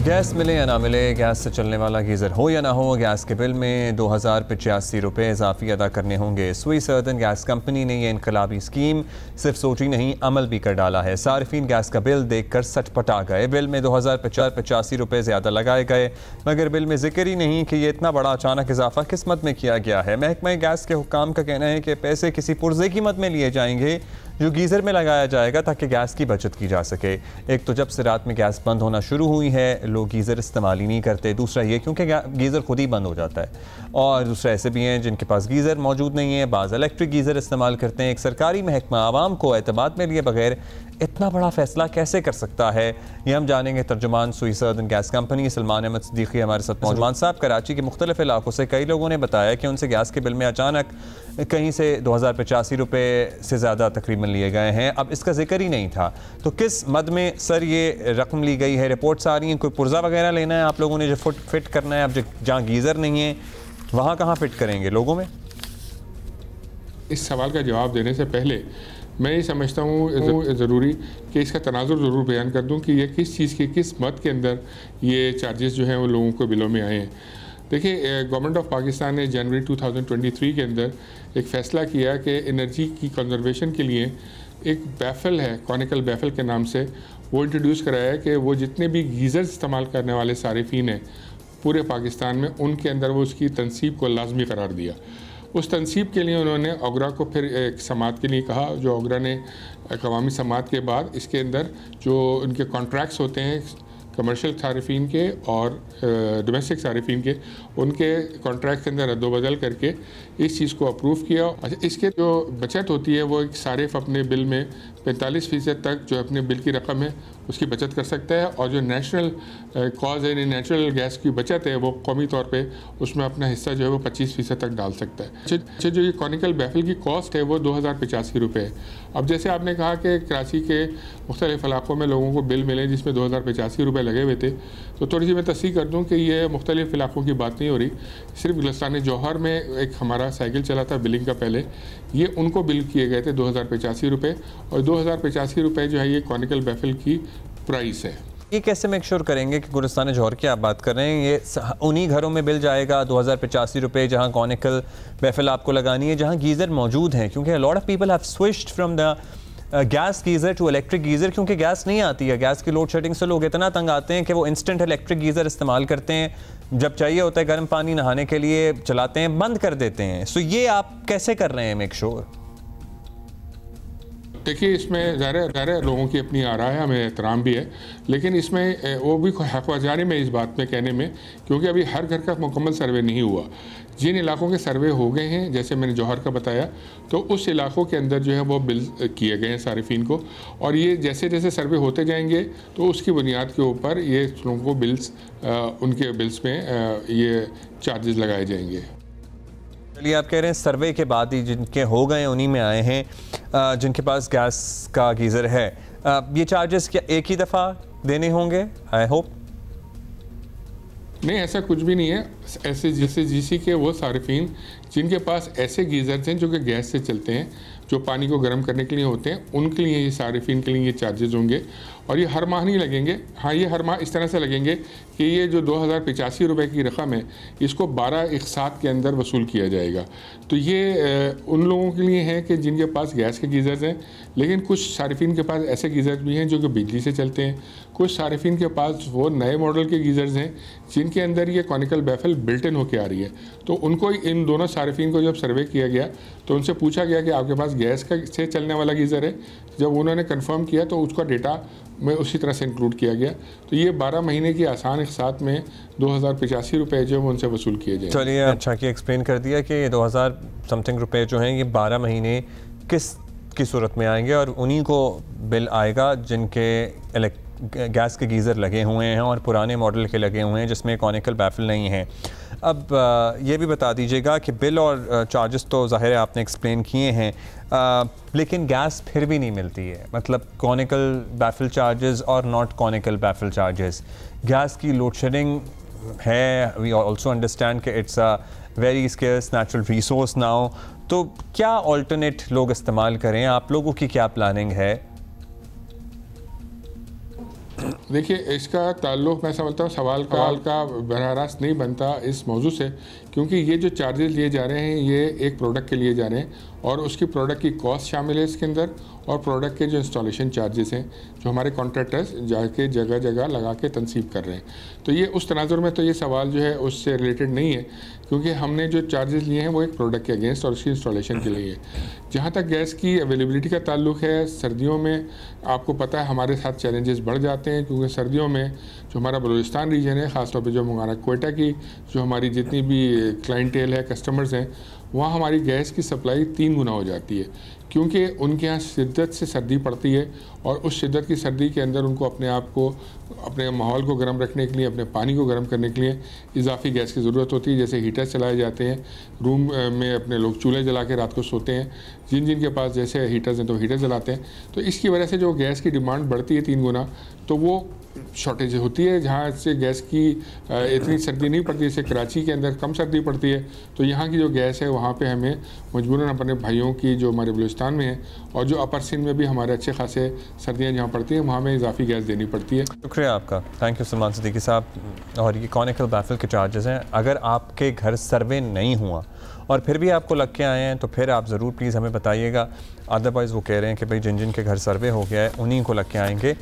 Gas मिले या ना मिले, गैस से चलने वाला गीज़र हो या ना हो, गैस के बिल में 2085 रुपये इजाफी अदा करने होंगे। सुई सर्दन गैस कंपनी ने यह इनकलाबी स्कीम सिर्फ सोची नहीं, अमल भी कर डाला है। सार्फिन गैस का बिल देखकर सचपटा गए। बिल में 2085 रुपये ज़्यादा लगाए गए, मगर बिल में जिक्र ही नहीं कि ये इतना बड़ा अचानक इजाफा किस मद में किया गया है। महकमा गैस के हुक्काम का कहना है कि पैसे किसी पुर्जे की मद में लिए जाएंगे जो गीज़र में लगाया जाएगा ताकि गैस की बचत की जा सके। एक तो जब से रात में गैस बंद होना शुरू हुई है, लोग गीज़र इस्तेमाल ही नहीं करते। दूसरा ये क्योंकि गीज़र खुद ही बंद हो जाता है, और दूसरा ऐसे भी हैं जिनके पास गीज़र मौजूद नहीं है, बाज़ इलेक्ट्रिक गीज़र इस्तेमाल करते हैं। एक सरकारी महकमा आवाम को एतमाद में लिए बगैर इतना बड़ा फैसला कैसे कर सकता है, ये हम जानेंगे। तर्जुमान Sui Southern Gas Company Salman Ahmed Siddiqui हमारे साथ मौजूद। सलमान साहब, कराची के मुख्तलिफ इलाकों से कई लोगों ने बताया कि उनसे गैस के बिल में अचानक कहीं से 2085 रुपये से ज़्यादा तकरीबन लिए गए हैं। अब इसका जिक्र ही नहीं था, तो किस मद में सर ये रकम ली गई है? रिपोर्ट्स आ रही हैं कोई पुर्जा वगैरह लेना है आप लोगों ने जो फिट करना है। अब जहाँ गीज़र नहीं है वहाँ कहाँ फिट करेंगे लोगों में? इस सवाल का जवाब देने से पहले मैं ये समझता हूँ ज़रूरी कि इसका तनाजुर ज़रूर बयान कर दूँ कि ये किस चीज़ के किस मद के अंदर ये चार्जेस जो हैं वो लोगों को बिलों में आए हैं। देखिए, गवर्नमेंट ऑफ पाकिस्तान ने जनवरी 2023 के अंदर एक फ़ैसला किया कि एनर्जी की कंजर्वेशन के लिए एक बैफल है, कॉनिकल बैफल के नाम से, वो इंट्रोड्यूस कराया है कि वो जितने भी गीज़र इस्तेमाल करने वाले सारिफीन हैं पूरे पाकिस्तान में, उनके अंदर वो उसकी तनसीब को लाजमी करार दिया। उस तनसीब के लिए उन्होंने ओगरा को फिर एक समात के लिए कहा, जो ओगरा ने अवामी समात के बाद इसके अंदर जो उनके कॉन्ट्रैक्ट्स होते हैं कमर्शियल सारिफीन के और डोमेस्टिक सारिफीन के, उनके कॉन्ट्रैक्ट के अंदर रद्दोबदल करके इस चीज़ को अप्रूव किया। अच्छा, इसके जो बचत होती है वो एक सारिफ अपने बिल में 45% तक जो अपने बिल की रकम है उसकी बचत कर सकता है, और जो नेशनल कॉज है, नेचुरल गैस की बचत है, वो कौमी तौर पे उसमें अपना हिस्सा जो है वो 25% तक डाल सकता है। अच्छा, जो ये कॉनिकल बैफल की कॉस्ट है वो 2085 रुपये है। अब जैसे आपने कहा कि कराची के मुख्तलिफ इलाकों में लोगों को बिल मिले जिसमें 2085 रुपये लगे हुए थे, तो थोड़ी सी मैं तस्दीक कर दूँ कि ये मुख्तलिफ इलाकों की बात नहीं हो रही। सिर्फ गुलिस्तान जौहर में एक हमारा साइकिल चला था बिलिंग का, पहले ये उनको बिल किए गए थे 2085 रुपये, और 2085 रुपये जो है ये कॉनिकल बैफल की प्राइस है। ये कैसे मेक श्योर करेंगे कि गुलिस्तान जौहर की आप बात कर रहे हैं, ये उन्हीं घरों में बिल जाएगा 2085 रुपये जहाँ कॉनिकल बैफल आपको लगानी है, जहाँ गीज़र मौजूद हैं? क्योंकि lot of people have switched from the gas geyser to electric geyser, क्योंकि गैस नहीं आती है। गैस की लोड शेडिंग से लोग इतना तंग आते हैं कि वो इंस्टेंट इलेक्ट्रिक गीज़र इस्तेमाल करते हैं, जब चाहिए होता है गर्म पानी नहाने के लिए चलाते हैं, बंद कर देते हैं। सो ये आप कैसे कर रहे हैं मेक श्योर? देखिए, इसमें ज़ाहिर लोगों की अपनी आरा है, हमें एहतराम भी है, लेकिन इसमें वो भी हक़ वजारी में इस बात में कहने में, क्योंकि अभी हर घर का मुकम्मल सर्वे नहीं हुआ। जिन इलाकों के सर्वे हो गए हैं, जैसे मैंने जौहर का बताया, तो उस इलाकों के अंदर जो है वो बिल किए गए हैं सारिफीन को, और ये जैसे जैसे सर्वे होते जाएंगे तो उसकी बुनियाद के ऊपर ये लोगों को बिल्स उनके बिल्स में ये चार्जेस लगाए जाएंगे। चलिए, आप कह रहे हैं सर्वे के बाद ही जिनके हो गए उन्हीं में आए हैं, जिनके पास गैस का गीज़र है। ये चार्जेस क्या एक ही दफ़ा देने होंगे? आई होप नहीं, ऐसा कुछ भी नहीं है। ऐसे जैसे जीसी के वो सारिफीन जिनके पास ऐसे गीज़र्स हैं जो कि गैस से चलते हैं, जो पानी को गर्म करने के लिए होते हैं, उनके लिए ये सारिफीन के लिए ये चार्जेस होंगे, और ये हर माह नहीं लगेंगे। हाँ, ये हर माह इस तरह से लगेंगे कि ये जो 2085 रुपये की रकम है इसको 12 इकसात के अंदर वसूल किया जाएगा। तो ये उन लोगों के लिए है कि जिनके पास गैस के गीज़र्स हैं, लेकिन कुछ सारिफीन के पास ऐसे गीज़र्स भी हैं जो कि बिजली से चलते हैं। कुछ सारिफीन के पास वो नए मॉडल के गीज़र्स हैं जिनके अंदर ये कॉनिकल बैफल बिल्ट इन होकर आ रही है। तो उनको, इन दोनों सारिफीन को जब सर्वे किया गया तो उनसे पूछा गया कि आपके पास गैस का से चलने वाला गीज़र है? जब उन्होंने कंफर्म किया तो उसका डेटा में उसी तरह से इंक्लूड किया गया। तो ये 12 महीने की आसान एक साथ में 2085 रुपये जो है वो उनसे वसूल किए जाए। चलिए, अच्छा कि एक्सप्लेन कर दिया कि ये 2000 समथिंग रुपये जो हैं ये 12 महीने किस की सूरत में आएंगे, और उन्हीं को बिल आएगा जिनके गैस के गीज़र लगे हुए हैं और पुराने मॉडल के लगे हुए हैं जिसमें कॉनिकल बैफल नहीं है। अब ये भी बता दीजिएगा कि बिल और चार्जेस तो ज़ाहिर है आपने एक्सप्लेन किए हैं, लेकिन गैस फिर भी नहीं मिलती है। मतलब कॉनिकल बैफल चार्जेस और not conical baffle charges, gas की लोड शेडिंग है। वी ऑल्सो अंडरस्टैंड कि it's a very scarce natural resource now, तो क्या ऑल्टरनेट लोग इस्तेमाल करें? आप लोगों की क्या प्लानिंग है? देखिए, इसका ताल्लुक़ मैं समझता हूँ सवाल का बराह रास्त नहीं बनता इस मौजू से, क्योंकि ये जो चार्जेस लिए जा रहे हैं ये एक प्रोडक्ट के लिए जा रहे हैं और उसकी प्रोडक्ट की कॉस्ट शामिल है इसके अंदर, और प्रोडक्ट के जो इंस्टॉलेशन चार्जेस हैं जो हमारे कॉन्ट्रैक्टर्स जाके जगह जगह लगा के तनसीब कर रहे हैं। तो ये उस तनाजुर में तो ये सवाल जो है उससे रिलेटेड नहीं है, क्योंकि हमने जो चार्जेस लिए हैं वो एक प्रोडक्ट के अगेंस्ट और उसकी इंस्टॉलेशन के लिए है। जहाँ तक गैस की अवेलेबिलिटी का ताल्लुक़ है, सर्दियों में आपको पता है हमारे साथ चैलेंजेस बढ़ जाते हैं, क्योंकि सर्दियों में जो हमारा बलूचिस्तान रीजन है, ख़ासतौर पर जो हमारा क्वेटा की जो हमारी जितनी भी क्लाइंटेल है, कस्टमर्स हैं, वहाँ हमारी गैस की सप्लाई 3 गुना हो जाती है, क्योंकि उनके यहाँ शिद्दत से सर्दी पड़ती है और उस शिद्दत की सर्दी के अंदर उनको अपने आप को, अपने माहौल को गर्म रखने के लिए, अपने पानी को गर्म करने के लिए इजाफी गैस की ज़रूरत होती है। जैसे हीटर चलाए जाते हैं, रूम में अपने लोग चूल्हे जला के रात को सोते हैं, जिन जिन के पास जैसे हीटर्स हैं तो हीटर जलाते हैं। तो इसकी वजह से जो गैस की डिमांड बढ़ती है 3 गुना, तो वो शॉर्टेज होती है। जहाँ से गैस की इतनी सर्दी नहीं पड़ती, जैसे कराची के अंदर कम सर्दी पड़ती है, तो यहाँ की जो गैस है वहाँ पे हमें मजबूरन अपने भाइयों की जो हमारे बलूचिस्तान में है और जो अपर सिंध में भी हमारे अच्छे खासे सर्दियाँ जहाँ पड़ती हैं वहाँ में इजाफी गैस देनी पड़ती है। शुक्रिया आपका, थैंक यू सलमान सिद्दीकी साहब। और ये कॉनिकल बैफल के चार्जेस हैं, अगर आपके घर सर्वे नहीं हुआ और फिर भी आपको लग के आए हैं तो फिर आप ज़रूर प्लीज़ हमें बताइएगा। अदरवाइज़ वो कह रहे हैं कि भाई जिन जिन के घर सर्वे हो गया है उन्हीं को लग के आएंगे।